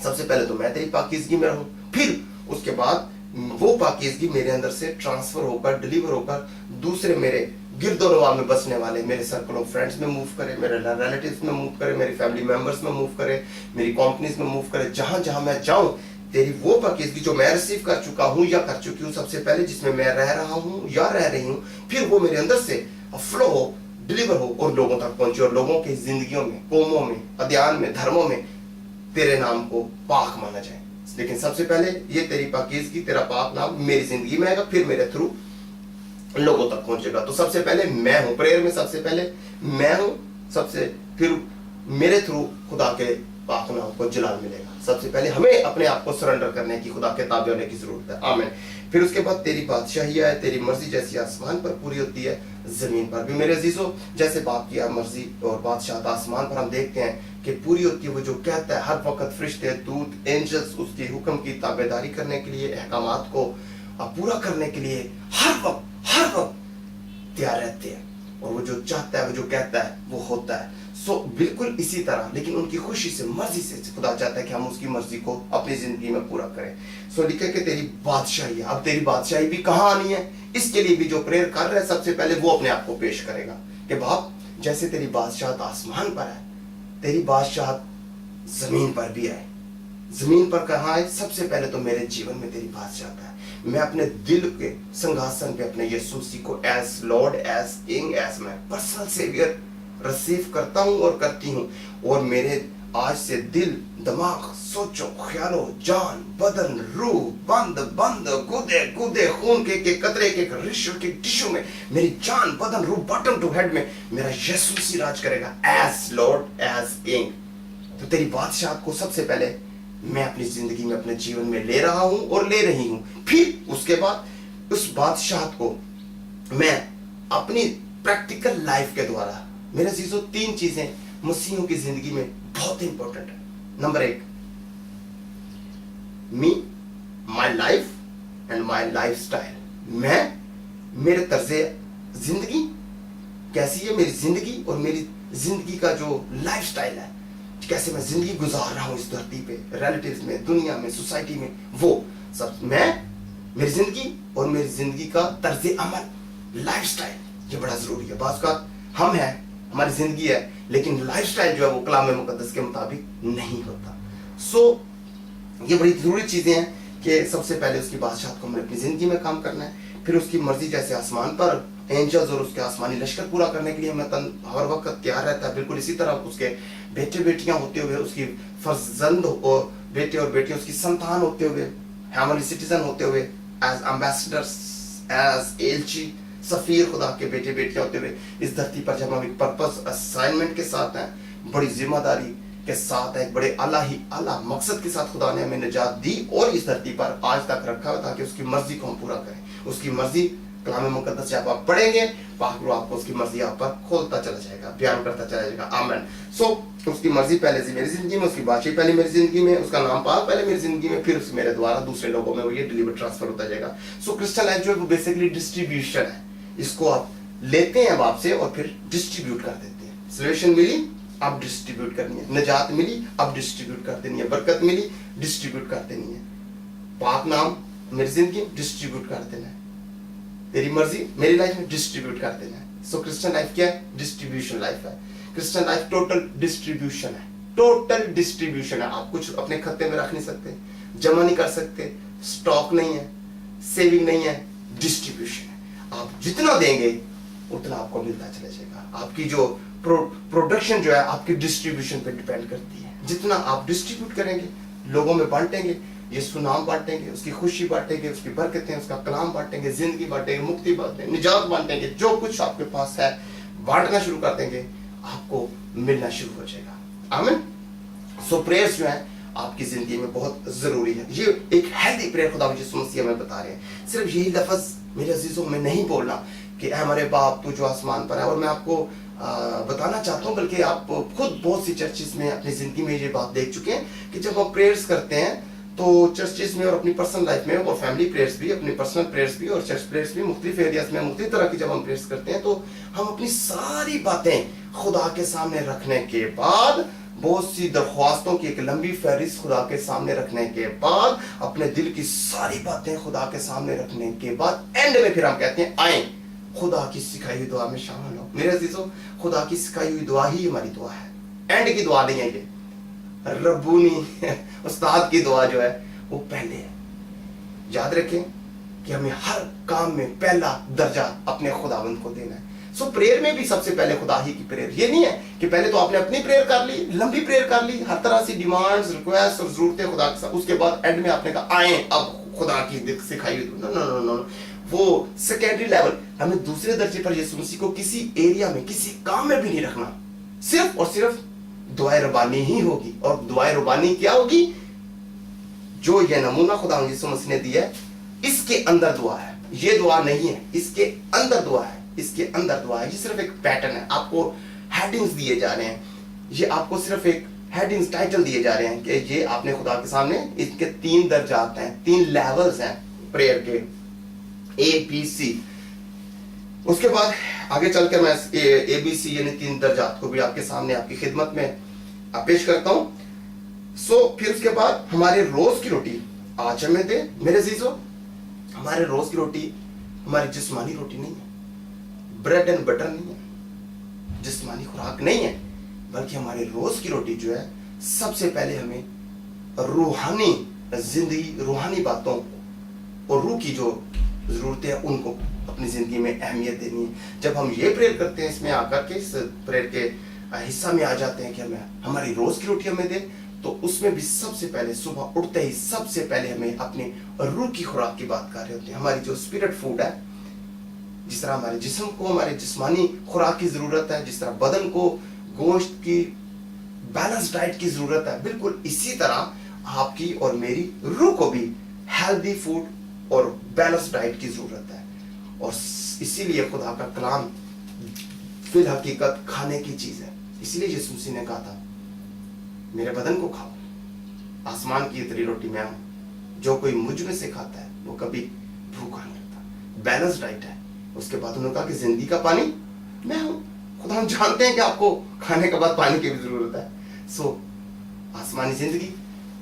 सबसे पहले तो मैं तेरी पाकीज़गी में रहूं, फिर उसके बाद वो पाकीज़गी मेरे अंदर से ट्रांसफर होकर, डिलीवर होकर दूसरे मेरे गिरदोनवा में बसने वाले मेरे सर्कल ऑफ फ्रेंड्स में मूव करे, मेरे रिलेटिव्स में मूव करे, मेरी फैमिली मेंबर्स में मूव करे, मेरी कंपनीज में मूव करे। जहां जहां मैं जाऊं तेरी वो पाकीज़गी जो मैं रिसीव कर चुका हूं या कर चुकी हूं सबसे पहले, जिसमें मैं रह रहा हूं या रह रही हूं, फिर वो मेरे अंदर से फ्लो हो, डिलीवर हो और लोगों तक पहुंचे और लोगों की जिंदगियों में, कौमों में, अध्यान में, धर्मों में तेरे नाम को पाक माना जाए। लेकिन सबसे पहले ये तेरी पाकीज़गी, तेरा पाक नाम मेरी जिंदगी में आएगा, फिर मेरे थ्रू लोगों तक पहुंचेगा। तो सबसे पहले मैं हूं, प्रेयर में सबसे पहले मैं हूं, सबसे फिर मेरे थ्रू खुदा के पाक नाम को जलाल मिलेगा। सबसे पहले हमें अपने आप को सरेंडर करने की, खुदा के ताबे होने की जरूरत है। आमीन। फिर उसके बाद तेरी बादशाही है, तेरी मर्जी जैसी आसमान पर पूरी होती है जमीन पर भी। मेरे अजीजों, जैसे बाप की मर्जी और बादशाह आसमान पर हम देखते हैं कि पूरी होती है, वो जो कहता है हर वक्त फरिश्ते, दूत, एंजल्स उसके हुक्म की ताबेदारी करने के लिए, अहकामात को पूरा करने के लिए हर वक्त तैयार रहते हैं। और वो जो चाहता है, वो जो कहता है, वो होता है। सो बिल्कुल इसी तरह, लेकिन उनकी खुशी से, मर्जी से खुदा चाहता है कि हम उसकी मर्जी को अपनी जिंदगी में पूरा करें। सो लिखे कि तेरी बादशाही है। अब तेरी बादशाही भी कहाँ आनी है, इसके लिए भी जो प्रेयर कर रहा है सबसे पहले वो अपने आप को पेश करेगा कि बाप, जैसे तेरी बादशाहत आसमान पर है, तेरी बादशाहत जमीन पर भी है। जमीन पर कहाँ है? सबसे पहले तो मेरे जीवन में तेरी बादशाहत है। मैं अपने दिल के सिंहासन पे अपने यीशु मसीह को as Lord, as King, as my personal saviour receive करता हूं और करती हूं। और मेरे आज से दिल, दिमाग, सोचो, ख्यालों, जान, बदन, रूह, बंद गुदे गुदे, खून के कतरे के रिश्व के टिश्यू में मेरी जान, बदन, रूह, बॉटम टू हेड में मेरा यीशु मसीह राज करेगा एज लॉर्ड, एज किंग। तो तेरी बादशाहत को सबसे पहले मैं अपनी जिंदगी में, अपने जीवन में ले रहा हूं और ले रही हूं। फिर उसके बाद उस बादशाहत को मैं अपनी प्रैक्टिकल लाइफ के द्वारा, मेरे चीजों, 3 चीजें मसीहों की जिंदगी में बहुत इंपॉर्टेंट है। Number 1, me, my life and my life style. मैं, मेरे तर्जे जिंदगी कैसी है, मेरी जिंदगी और मेरी जिंदगी का जो लाइफ स्टाइल है, कैसे मैं जिंदगी गुजार रहा हूं इस धरती पे, रिलेटिव्स में, दुनिया में, सोसाइटी में, वो सब मैं, मेरी जिंदगी और मेरी जिंदगी का तर्ज अमल, लाइफ स्टाइल, ये बड़ा जरूरी है। बात का हम हैं, हमारी जिंदगी है, लेकिन लाइफ स्टाइल जो है वो कलाम मुकद्दस के मुताबिक नहीं होता। सो ये बड़ी जरूरी चीजें हैं कि सबसे पहले उसकी बादशाहत को हमें अपनी जिंदगी में काम करना है। फिर उसकी मर्जी जैसे आसमान पर एंजल्स और उसके आसमानी लश्कर पूरा करने के लिए हमें हर वक्त तैयार रहता है। बिल्कुल इसी तरह उसके बेटे बेटियां होते हुए, उसकी फर्जंद और बेटे और बेटियां, उसकी संतान होते हुए, हेवनली सिटीजन होते हुए, एज एम्बेसडर्स, एज एलची, सफीर खुदा के बेटे बेटियां होते हुए इस धरती पर जब हम एक पर्पस असाइनमेंट के साथ हैं, बड़ी जिम्मेदारी के साथ, एक बड़े आला मकसद के साथ खुदा ने हमें निजात दी और इस धरती पर आज तक रखा हुआ ताकि उसकी मर्जी को हम पूरा करें। उसकी मर्जी कलाम मुकद्दस से आप पढ़ेंगे, पाक आपको उसकी मर्जी आप पर खोलता चला जाएगा, बयान करता चला जाएगा। आमीन। सो उसकी मर्जी पहले से मेरी जिंदगी में, उसकी बादशाही पहले मेरी जिंदगी में, उसका नाम पाक पहले मेरी जिंदगी में, फिर मेरे द्वारा दूसरे लोगों में वो ये डिलीवर ट्रांसफर होता जाएगा। सो क्रिश्चियन लाइफ जो है वो बेसिकली डिस्ट्रीब्यूशन है। इसको आप लेते हैं बाप से और फिर डिस्ट्रीब्यूट कर देते हैं। सॉल्यूशन मिली, अब डिस्ट्रीब्यूट करनी है। निजात मिली, अब डिस्ट्रीब्यूट कर देनी है। बरकत मिली, डिस्ट्रीब्यूट कर देनी है। पाक नाम मेरी जिंदगी डिस्ट्रीब्यूट कर देना है। तेरी मर्जी मेरी लाइफ में डिस्ट्रीब्यूट कर देना है। सो क्रिश्चियन लाइफ क्या है? डिस्ट्रीब्यूशन लाइफ है। क्रिश्चियन लाइफ टोटल डिस्ट्रीब्यूशन है। टोटल डिस्ट्रीब्यूशन है। आप कुछ अपने खत्ते में रख नहीं सकते, जमा नहीं कर सकते, स्टॉक नहीं है, सेविंग नहीं है, डिस्ट्रीब्यूशन है। आप जितना देंगे उतना आपको मिलता चला जाएगा। आपकी जो प्रोडक्शन जो है आपकी डिस्ट्रीब्यूशन पे डिपेंड करती है। जितना आप डिस्ट्रीब्यूट करेंगे, लोगों में बांटेंगे, यीशु नाम बांटेंगे, उसकी खुशी बांटेंगे, उसकी बरकतें, उसका कलाम बांटेंगे, जिंदगी बांटेंगे, मुक्ति बांटेंगे, निजात बांटेंगे, जो कुछ आपके पास है बांटना शुरू कर देंगे, आपको मिलना शुरू हो जाएगा। आमीन। सो प्रेयर्स जो है आपकी जिंदगी में बहुत जरूरी है। ये एक हेल्दी प्रेयर खुदा यीशु मसीह हमें बता रहे हैं। सिर्फ यही लफ्ज मेरे अजीजों में नहीं बोलना कि ऐ हमारे बाप तू जो आसमान पर है। और मैं आपको बताना चाहता हूँ, बल्कि आप खुद बहुत सी चर्चेस में अपनी जिंदगी में ये बात देख चुके हैं कि जब हम प्रेयर्स करते हैं तो चर्चेस में और अपनी पर्सनल लाइफ में और फैमिली प्रेयर्स भी, अपनी पर्सनल प्रेयर्स भी और चर्च प्रेयर्स भी, मुख्तलिफ एरियाज में मुख्तलिफ तरह की जब हम प्रेयर्स करते हैं तो हम अपनी सारी बातें खुदा के सामने रखने के बाद बहुत सी दरख्वास्तों की एक लंबी फहरिस्त खुदा के सामने रखने के बाद, अपने दिल की सारी बातें खुदा के सामने रखने के बाद, एंड में फिर हम कहते हैं आए खुदा की सिखाई हुई दुआ में शामिल हो। मेरे अजीजों, खुदा की सिखाई हुई दुआ ही हमारी दुआ है, एंड की दुआ नहीं है ये। रब्बूनी उस्ताद की दुआ जो है वो पहले है। याद रखें कि हमें हर काम में पहला दर्जा अपने खुदावंद को देना है। सो प्रेयर में भी सबसे पहले खुदा ही की प्रेयर। ये नहीं है कि पहले तो आपने अपनी प्रेयर कर ली, लंबी प्रेयर कर ली, हर तरह से डिमांड्स, रिक्वेस्ट और जरूरतें खुदा के साथ, उसके बाद एंड में आपने कहा आए अब खुदा की सिखाई हुई। नो नो नो नो, वो सेकेंडरी लेवल। हमें दूसरे दर्जे पर यीशु मसीह को किसी एरिया में, किसी काम में भी नहीं रखना। सिर्फ और सिर्फ दुआए रबानी ही होगी। और दुआए रबानी क्या होगी? जो ये नमूना खुदा यीशु मसीह ने दिया है, इसके अंदर दुआ है। ये दुआ नहीं है, इसके अंदर दुआ है, इसके अंदर दुआ है। ये सिर्फ एक पैटर्न है। आपको हेडिंग्स दिए जा रहे हैं, ये आपको सिर्फ एक हेडिंग्स, टाइटल दिए जा रहे हैं कि ये आपने खुदा के सामने, इसके 3 दर्जात हैं, 3 लेवल्स हैं प्रेयर के, ABC। उसके बाद आगे चलकर मैं ABC यानी 3 दर्जात को भी आपके सामने, आपकी खिदमत में पेश करता हूं। फिर उसके बाद हमारे रोज की रोटी आज हमें दे। मेरे अजीजों, हमारे रोज की रोटी हमारी जिस्मानी रोटी नहीं है, ब्रेड एंड बटर नहीं है, जिस्मानी खुराक नहीं है, बल्कि हमारे रोज की रोटी जो है, सबसे पहले हमें रूहानी जिंदगी, रूहानी बातों और रूह की जो जरूरतें हैं उनको अपनी जिंदगी में अहमियत देनी है। जब हम ये प्रेयर करते हैं, इसमें आकर के इस प्रेयर के हिस्सा में आ जाते हैं कि हमें हमारी रोज की रोटी हमें दे, तो उसमें भी सबसे पहले सुबह उठते ही सबसे पहले हमें अपने रूह की खुराक की बात कर रहे होते हैं। हमारी जो स्पिरिट फूड है, जिस तरह हमारे जिस्म को हमारे जिस्मानी खुराक की जरूरत है, जिस तरह बदन को गोश्त की बैलेंस डाइट की जरूरत है, बिल्कुल इसी तरह आपकी और मेरी रूह को भी हेल्दी फूड और बैलेंस डाइट की जरूरत है। और इसीलिए खुदा का कलाम फिल हकीकत खाने की चीज है। इसीलिए यीशु मसीह ने कहा था, मेरे बदन को खाओ, आसमान की इतनी रोटी मैं हूं, जो कोई मुझ में से खाता है वो कभी भूखा नहीं रहता। बैलेंस डाइट है। उसके बाद उन्होंने कहा कि जिंदगी का पानी मैं हूं। खुदा हम जानते हैं कि आपको खाने के बाद पानी की भी जरूरत है। आसमानी जिंदगी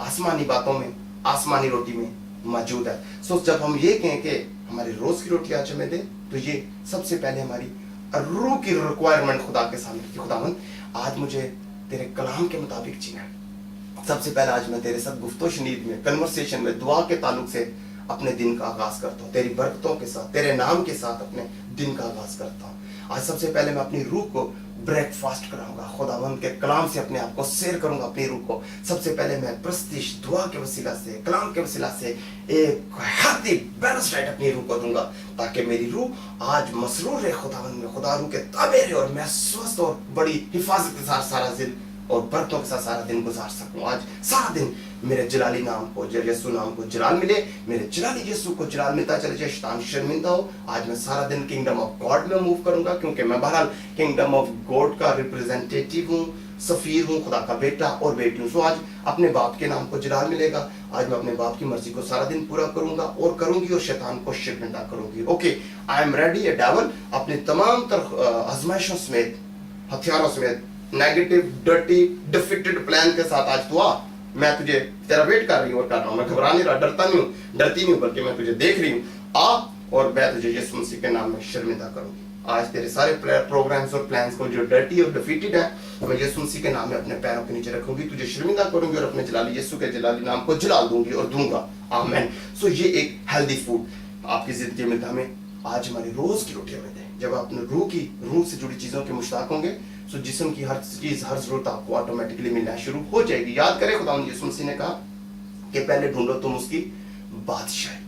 आसमानी बातों में, आसमानी रोटी में मौजूद है। जब हम ये कहें कि हमारी रोज की रोटी आज हमें दे, तो ये सबसे पहले हमारी रूह की रिक्वायरमेंट खुदा के सामने कि खुदावंद आज मुझे तेरे कलाम के मुताबिक जीना है। सबसे पहले आज मैं तेरे साथ गुफ्तो शनीद में, कन्वर्सेशन में, दुआ के ताल्लुक से अपने दिन का आगाज करता हूँ, तेरी बरकतों के साथ, तेरे नाम के साथ अपने दिन का आगाज करता हूँ। आज सबसे पहले मैं अपनी रूह को ब्रेकफास्ट कराऊंगा, खुदावंद के कलाम से अपने आप को शेयर करूंगा। अपनी रूह को सबसे पहले मैं प्रस्तिश दुआ के वसीला से, कलाम के वसीला से एक हेल्दी बैलेंस डाइट अपनी रूह को दूंगा, ताकि मेरी रूह आज मसरूर रहे खुदावंद में, खुदा रूह के ताबे रहे, और मैं स्वस्थ और बड़ी हिफाजत के साथ सारा दिन और बरतों के साथ सारा दिन गुजार सकूं। आज सारा दिन मेरे जलाली नाम को, यीशु नाम को जलाल मिले, मेरे जलाली यीशु को जलाल मिलता चले जाए, शैतान शर्मिंदा हो। आज मैं सारा दिन किंगडम ऑफ गॉड में मूव करूंगा, क्योंकि मैं बहरहाल किंगडम ऑफ गॉड का रिप्रेजेंटेटिव हूँ, सफीर हूँ, खुदा का बेटा और बेटी हूँ। आज अपने बाप के नाम को जलाल मिलेगा। आज मैं अपने बाप की मर्जी को सारा दिन पूरा करूंगा और करूंगी, और शैतान को शर्मिंदा करूंगी। Okay, I am ready A devil, अपने तमाम आजमाइशों समेत, हथियारों समेत, नेगेटिव, डर्टी, डिफीटेड प्लान के साथ आज तू आ। मैं तुझे, तेरा वेट कर रही हूँ और कर रहा हूँ। मैं घबरा नहीं रहा, डरता नहीं हूँ, डरती नहीं हूँ, बल्कि मैं तुझे देख रही हूँ। आ, और मैं तुझे यीशु मसीह के नाम में शर्मिंदा करूंगी। आज तेरे सारे प्रोग्राम्स और प्लान्स को जो डर्टी और डिफीटेड है, मैं यीशु मसीह के नाम में अपने पैरों के नीचे रखूंगी, तुझे शर्मिंदा करूंगी और अपने जलाली यीशु के जलाली नाम को जलाल दूंगी और दूंगा। आमीन। ये एक हेल्दी फूड आपकी जिंदगी में हमें आज हमारी रोज की रोटी हमें दें। जब आप रूह से जुड़ी चीजों के मुश्ताक होंगे, तो जिस्म की हर चीज, हर जरूरत आपको ऑटोमेटिकली मिलना शुरू हो जाएगी। याद करें, खुदा यीशु मसीह ने कहा कि पहले ढूंढो तुम उसकी बादशाही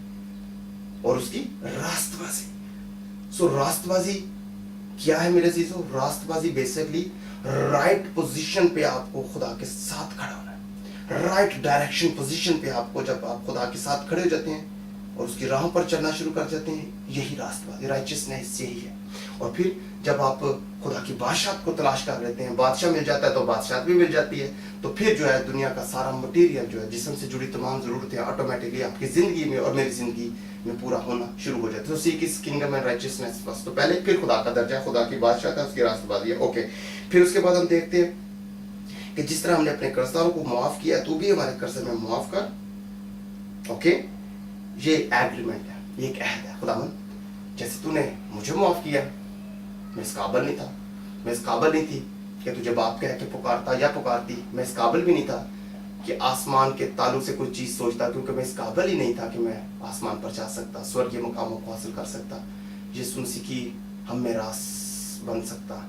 और उसकी रास्तबाजी। रास्तबाजी क्या है मेरे अजीजों? रास्तबाजी बेसिकली राइट पोजीशन पे आपको खुदा के साथ खड़ा होना है, राइट डायरेक्शन पोजीशन पे आपको, जब आप खुदा के साथ खड़े हो जाते हैं और उसकी राह पर चलना शुरू कर जाते हैं, यही रास्तबाजी, राइचियसनेस यही है। और फिर जब आप खुदा की बादशाह को तलाश कर लेते हैं, बादशाह मिल जाता है तो बादशाह भी मिल जाती है, तो फिर जो है दुनिया का सारा मटेरियल जो है, जिस्म से जुड़ी तमाम जरूरतें ऑटोमेटिकली आपकी जिंदगी में और मेरी जिंदगी में पूरा होना शुरू हो जाता है। तो सीक इस किंगडम एंड राइचियसनेस फर्स्ट, तो पहले फिर खुदा का दर्जा, खुदा की बादशाह का, उसकी रास्तबाजी है। ओके, फिर उसके बाद हम देखते हैं कि जिस तरह हमने अपने कर्जदारों को माफ किया, तू भी हमारे कर्ज में माफ कर। ओके, ये एग्रीमेंट है, ये एक अहद है। खुदावन, जैसे तूने मुझे माफ किया, मैं इस काबिल नहीं था, मैं इस काबिल नहीं थी कि तुझे बाप कह के पुकारता या पुकारती, मैं इस काबिल भी नहीं था कि आसमान के ताल्लुक से कोई चीज सोचता, क्योंकि मैं इस काबिल ही नहीं था कि मैं आसमान पर जा सकता, स्वर्गीय मुकामों को हासिल कर सकता, यीशु मसीह की हम में रास बन सकता।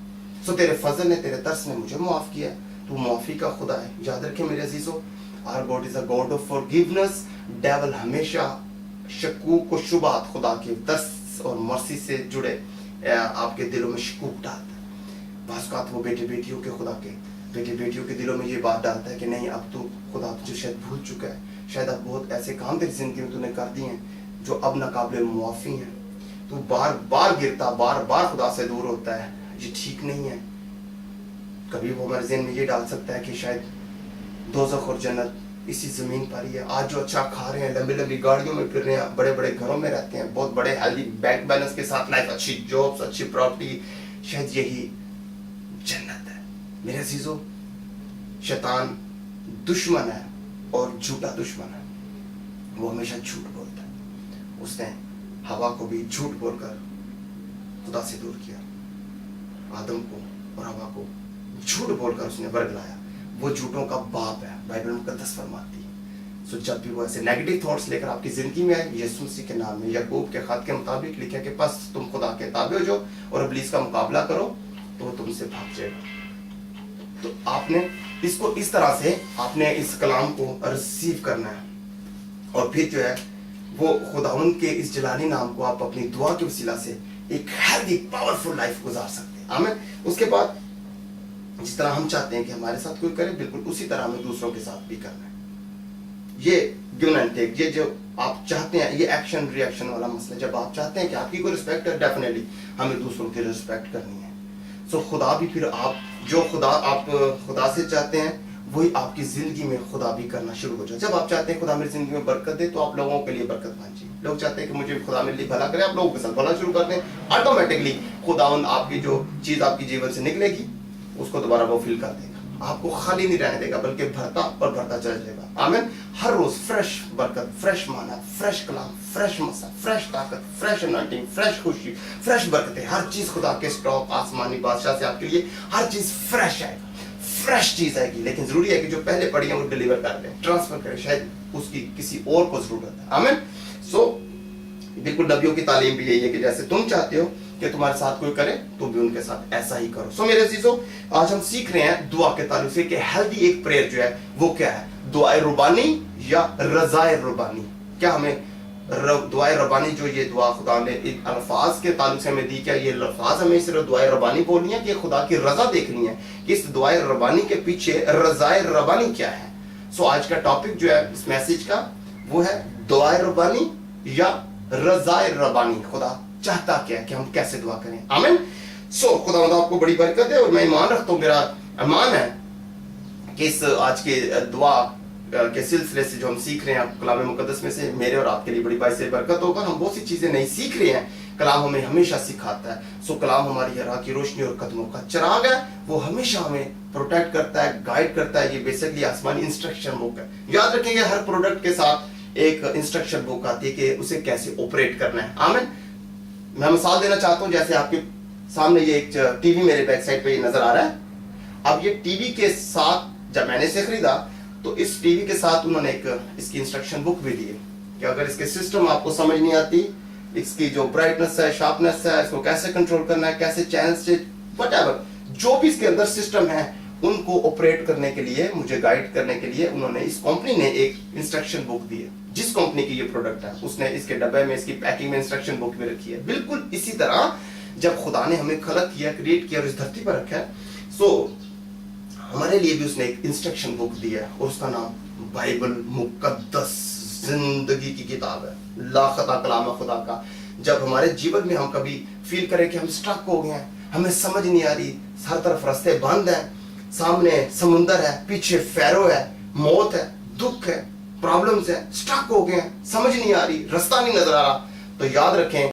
सो तेरे फजल ने, तेरे तरस ने मुझे माफ किया। तू माफी का खुदा है। याद रखें मेरे अजीजों, our god is a god of forgiveness. Devil हमेशा शकूक और शुबात खुदा के तरस और मर्सी से जुड़े आपके दिलों में शकूक डालता है। बाज़ वो बेटे बेटियों के खुदा के बेटे बेटियों के दिलों में ये बात डालता है कि नहीं, अब तो खुदा तुझे शायद भूल चुका है, शायद अब बहुत ऐसे काम तेरी जिंदगी में तूने कर दिए हैं जो अब नाकाबिल मुआफ़ी हैं। तू बार बार गिरता, बार बार खुदा से दूर होता है, ये ठीक नहीं है। कभी वो हमारे ज़हन में ये डाल सकता है कि शायद दोज़ख और जन्नत इसी ज़मीन पर ही है। आज जो अच्छा खा रहे हैं, लंबी लंबी गाड़ियों में फिर रहे हैं, बड़े बड़े घरों में रहते हैं, बहुत बड़े हेल्दी बैंक बैलेंस के साथ लाइफ, अच्छी जॉब्स, अच्छी प्रॉपर्टी, शायद यही जन्नत है। मेरे अजीजों, शैतान दुश्मन है और झूठा दुश्मन है। वो हमेशा झूठ बोलता है। उसने हवा को भी झूठ बोलकर खुदा से दूर किया, आदम को और हवा को झूठ बोलकर उसने बरगलाया। वो झूठों का बाप है, बाइबल मुकद्दस फरमाती है। सो जब भी वो ऐसे नेगेटिव थॉट्स लेकर आपकी जिंदगी में आए, यीशु मसीह के नाम में याकूब के खत के मुताबिक लिखा कि बस तुम खुदा के ताबे हो जाओ और इब्लीस का मुकाबला करो तो वो तुमसे भाग जाएगा। तो आपने इसको इस तरह से आपने इस कलाम को रिसीव करना है और फिर जो है वो खुदावंद के इस जलाली नाम को आप अपनी दुआ के वसीला से एक हेल्दी पावरफुल लाइफ गुजार सकते हैं। आमीन। उसके बाद जिस तरह हम चाहते हैं कि हमारे साथ कोई करे, बिल्कुल उसी तरह हमें दूसरों के साथ भी करना है। ये गिव एंड टेक, ये जो आप चाहते हैं, ये एक्शन रिएक्शन वाला मसला। जब आप चाहते हैं कि आपकी कोई रिस्पेक्ट है, डेफिनेटली हमें दूसरों की रिस्पेक्ट करनी है। सो खुदा भी फिर आप जो आप खुदा से चाहते हैं वही आपकी जिंदगी में खुदा भी करना शुरू हो जाए। जब आप चाहते हैं खुदा मेरी जिंदगी में बरकत दे, तो आप लोगों के लिए बरकत मांगिए। लोग चाहते हैं कि मुझे खुदा मेरे लिए भला करे, आप लोगों के साथ भला शुरू कर दें, ऑटोमेटिकली खुदावंद आपकी जो चीज आपकी जीवन से निकलेगी उसको दोबारा वो फिल कर देगा, आपको खाली नहीं रहने देगा, बल्कि भरता और भरता चल जाएगा। आमीन। हर रोज फ्रेश बरकत, फ्रेश माना, फ्रेश कलाम, फ्रेश मसा, फ्रेश ताकत, फ्रेश अनॉइंटिंग, फ्रेश खुशी, फ्रेश बरकतें, हर चीज खुदा के स्टॉक आसमानी बादशाह से आपके लिए हर चीज फ्रेश आएगा, फ्रेश चीज आएगी। लेकिन जरूरी है कि जो पहले पड़ी है वो डिलीवर कर दें, ट्रांसफर करें, शायद उसकी किसी और को जरूरत है। आमीन। सो बिल्कुल नबियों की तालीम भी यही है कि जैसे तुम चाहते हो कि तुम्हारे साथ कोई करे, तो भी उनके साथ ऐसा ही करो। सो मेरे अजीजों, आज हम सीख रहे हैं दुआ के ताल्लुक से कि हेल्दी एक प्रेयर जो है वो क्या है, दुआए रुबानी या रजाए रुबानी। क्या हमें दुआए रबानी, जो ये दुआ खुदा ने अल्फाज के ताल्लुक से हमें दी, क्या ये अल्फाज हमें सिर्फ दुआए रबानी बोलनी है कि खुदा की रजा देखनी है कि इस दुआए रबानी के पीछे रजाए रबानी क्या है। सो आज का टॉपिक जो है इस मैसेज का वो है दुआए रबानी या रजाए रबानी। खुदा चाहता क्या है कि हम कैसे दुआ करें। आमीन। सो खुदा आपको बड़ी बरकत है और मैं ईमान रखता हूँ, मेरा ईमान है कि इस आज के दुआ के सिलसिले से जो हम सीख रहे हैं कलाम मुकद्दस में से, मेरे और आपके लिए बड़ी बाइस बरकत होगा। हम बहुत सी चीजें नहीं सीख रहे हैं, कलाम हमें हमेशा सिखाता है। सो कलाम हमारी राह की रोशनी और कदमों का चिराग है, वो हमेशा हमें प्रोटेक्ट करता है, गाइड करता है। ये बेसिकली आसमानी इंस्ट्रक्शन बुक है। याद रखेंगे हर प्रोडक्ट के साथ एक इंस्ट्रक्शन बुक आती है कि उसे कैसे ऑपरेट करना है। आमीन। मैं मिसाल देना चाहता हूं, जैसे आपके सामने ये एक टीवी मेरे बैक साइड पे ये नजर आ रहा है। अब ये टीवी के साथ जब मैंने इसे खरीदा तो इस टीवी के साथ उन्होंने एक इसकी इंस्ट्रक्शन बुक भी दी है कि अगर इसके सिस्टम आपको समझ नहीं आती, इसकी जो ब्राइटनेस है, शार्पनेस है, इसको कैसे कंट्रोल करना है, कैसे चैनल से व्हाटएवर जो भी इसके अंदर सिस्टम है उनको ऑपरेट करने के लिए, मुझे गाइड करने के लिए उन्होंने, इस कंपनी ने एक इंस्ट्रक्शन बुक दी है। जिस कंपनी की ये प्रोडक्ट है उसने इसके डब्बे में, इसकी पैकिंग में इंस्ट्रक्शन बुक भी रखी है। बिल्कुल इसी तरह जब खुदा ने हमें खलक किया, क्रिएट किया और इस धरती पर रखा है, सो हमारे लिए भी उसने एक इंस्ट्रक्शन बुक दी है और उसका नाम बाइबल मुकद्दस जिंदगी की किताब है, लाखता कलाम खुदा का। जब हमारे जीवन में हम कभी फील करें कि हम स्टक हो गए हैं, हमें समझ नहीं आ रही, हर तरफ रास्ते बंद हैं, सामने समुंदर है, पीछे फैरो है, मौत है, दुख है, प्रॉब्लम्स है, स्टक हो गए हैं, समझ नहीं आ रही, रास्ता नहीं नजर आ रहा, तो याद रखें